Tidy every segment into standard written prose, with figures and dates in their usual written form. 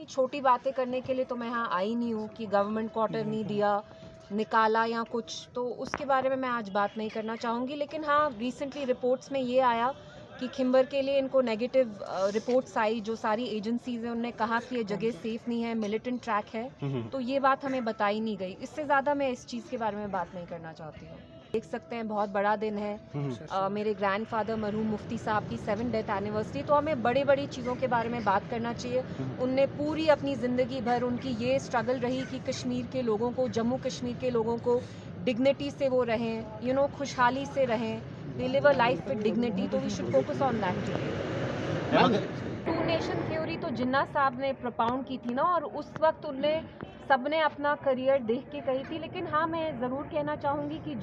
छोटी बातें करने के लिए तो मैं यहाँ आई नहीं हूँ कि गवर्नमेंट क्वार्टर नहीं दिया, निकाला या कुछ, तो उसके बारे में मैं आज बात नहीं करना चाहूँगी। लेकिन हाँ, रिसेंटली रिपोर्ट्स में ये आया कि खिंबर के लिए इनको नेगेटिव रिपोर्ट्स आई। जो सारी एजेंसीज हैं उन्होंने कहा कि ये जगह सेफ नहीं है, मिलिटेंट ट्रैक है, तो ये बात हमें बताई नहीं गई। इससे ज़्यादा मैं इस चीज़ के बारे में बात नहीं करना चाहती हूँ। देख सकते हैं बहुत बड़ा दिन है, मेरे ग्रैंडफादर मरहूम मुफ्ती साहब की 7th डेथ एनिवर्सरी, तो हमें बड़ी बड़ी चीज़ों के बारे में बात करना चाहिए। उनने पूरी अपनी ज़िंदगी भर उनकी ये स्ट्रगल रही कि कश्मीर के लोगों को, जम्मू कश्मीर के लोगों को डिग्निटी से वो रहें, खुशहाली से रहें, they live a life with dignity, तो we should focus on that today. Two nation theory तो जिन्ना साहब ने प्रोपाउंड की थी ना, और उस वक्त उनने सबने अपना करियर देख के कही थी। लेकिन हाँ, मैं ज़रूर कहना चाहूँगी कि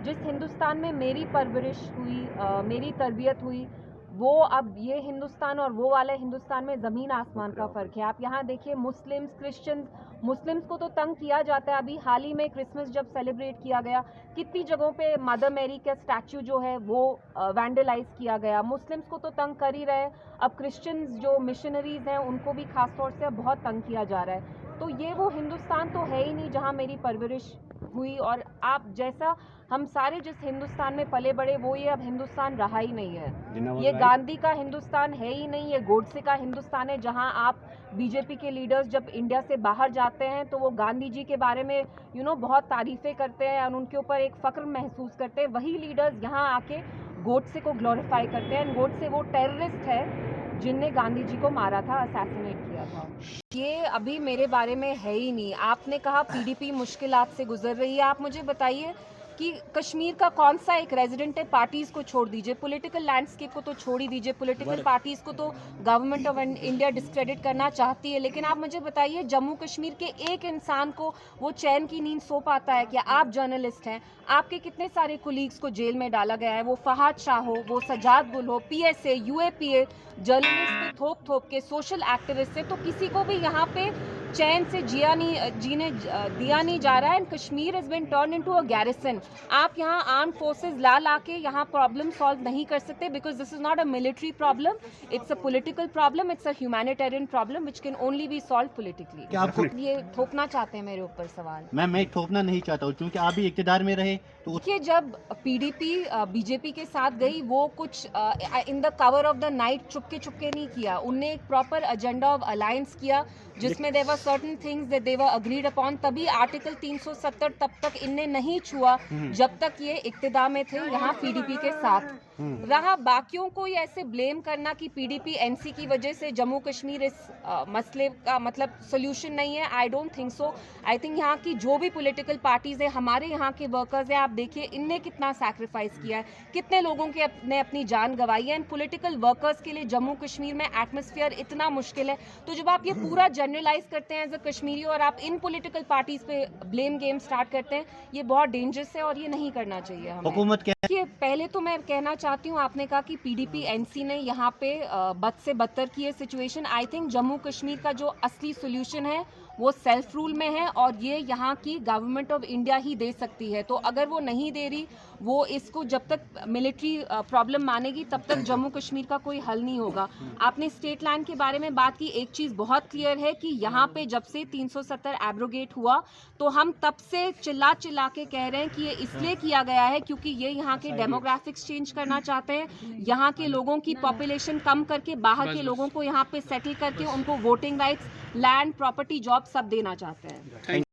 जिस हिंदुस्तान में मेरी परवरिश हुई, मेरी तरबियत हुई, वो अब ये हिंदुस्तान और वो वाले हिंदुस्तान में ज़मीन आसमान का फ़र्क है। आप यहाँ देखिए, मुस्लिम्स, क्रिश्चियंस, मुस्लिम्स को तो तंग किया जाता है। अभी हाल ही में क्रिसमस जब सेलिब्रेट किया गया, कितनी जगहों पे मदर मैरी का स्टैचू जो है वो वैंडलाइज किया गया। मुस्लिम्स को तो तंग कर ही रहे, अब क्रिश्चियंस जो मिशनरीज हैं उनको भी खास तौर से अब बहुत तंग किया जा रहा है। तो ये वो हिंदुस्तान तो है ही नहीं जहाँ मेरी परवरिश हुई। और आप जैसा, हम सारे जिस हिंदुस्तान में पले बड़े, वो ये अब हिंदुस्तान रहा ही नहीं है। ये गांधी का हिंदुस्तान है ही नहीं, ये गोडसे का हिंदुस्तान है, जहां आप बीजेपी के लीडर्स जब इंडिया से बाहर जाते हैं तो वो गांधी जी के बारे में बहुत तारीफें करते हैं और उनके ऊपर एक फख्र महसूस करते हैं। वही लीडर्स यहाँ आके गोडसे को ग्लोरीफाई करते हैं। गोडसे वो टेररिस्ट है जिनने गांधी जी को मारा था, असैसिनेट किया था। ये अभी मेरे बारे में है ही नहीं। आपने कहा पीडीपी मुश्किलात से गुजर रही है। आप मुझे बताइए कि कश्मीर का कौन सा एक रेजिडेंट है? पार्टीज को छोड़ दीजिए, पॉलिटिकल लैंडस्केप को तो छोड़ ही दीजिए, पॉलिटिकल पार्टीज को तो गवर्नमेंट ऑफ इंडिया डिस्क्रेडिट करना चाहती है। लेकिन आप मुझे बताइए, जम्मू कश्मीर के एक इंसान को वो चैन की नींद सो पाता है क्या? आप जर्नलिस्ट हैं, आपके कितने सारे कुलीग्स को जेल में डाला गया है, वो फहाद शाह हो, वो सजाद गुल हो, पीएसए, यूएपीए, जर्नलिस्ट पे थोप थोप के, सोशल एक्टिविस्ट से, तो किसी को भी यहाँ पे चैन से जीने दिया नहीं जा रहा है। And Kashmir has been turn into a garrison. आप यहाँ आर्म फोर्सेस ला के यहाँ प्रॉब्लम सॉल्व नहीं कर सकते, because this is not a military problem, it's a political problem, it's a humanitarian problem which can only be solve politically. क्या आप ये थोपना चाहते हैं मेरे ऊपर सवाल? मैं थोपना नहीं चाहता हूँ, क्योंकि आप भी इक़्तिदार में रहे तो देखिए, जब पीडीपी बीजेपी के साथ गई, वो कुछ in the cover of the night चुपके नहीं किया। उनने एक प्रॉपर एजेंडा ऑफ अलायंस किया जिसमें there were certain things that they were agreed upon. तभी आर्टिकल 370 तब तक इनने नहीं छुआ जब तक ये इक्तिदार में थे यहाँ पीडीपी के साथ रहा। बाकियों को ये ऐसे ब्लेम करना कि पीडीपी एनसी की वजह से जम्मू कश्मीर इस मसले का मतलब सोल्यूशन नहीं है, I don't think so. I think यहाँ की जो भी पॉलिटिकल पार्टीज है, हमारे यहाँ के वर्कर्स हैं, आप देखिए इनने कितना सैक्रिफाइस किया है, कितने लोगों के ने अपनी जान गंवाई है। एंड पॉलिटिकल वर्कर्स के लिए जम्मू कश्मीर में एटमॉस्फेयर इतना मुश्किल है। तो जब आप ये पूरा जनरलाइज करते हैं एज अ कश्मीरी और आप इन पॉलिटिकल पार्टीज पे ब्लेम गेम स्टार्ट करते हैं, ये बहुत डेंजरस है और ये नहीं करना चाहिए हमें। हुकूमत क्या पहले तो मैं कहना चाहती हूँ, आपने कहा कि पीडीपी एनसी ने यहाँ पे बद से बदतर की है situation. I think Jammu Kashmir का जो असली सोल्यूशन है वो सेल्फ रूल में है और ये यहाँ की गवर्नमेंट ऑफ इंडिया ही दे सकती है। तो अगर वो नहीं दे रही, वो इसको जब तक मिलिट्री प्रॉब्लम मानेगी तब तक जम्मू कश्मीर का कोई हल नहीं होगा। आपने स्टेट लैंड के बारे में बात की, एक चीज़ बहुत क्लियर है कि यहाँ पे जब से 370 एब्रोगेट हुआ तो हम तब से चिल्ला के कह रहे हैं कि ये इसलिए किया गया है क्योंकि ये यहाँ के डेमोग्राफिक्स चेंज करना चाहते हैं, यहाँ के लोगों की पॉपुलेशन कम करके बाहर के लोगों को यहाँ पे सेटल करके उनको voting rights, land, property, job सब देना चाहते हैं।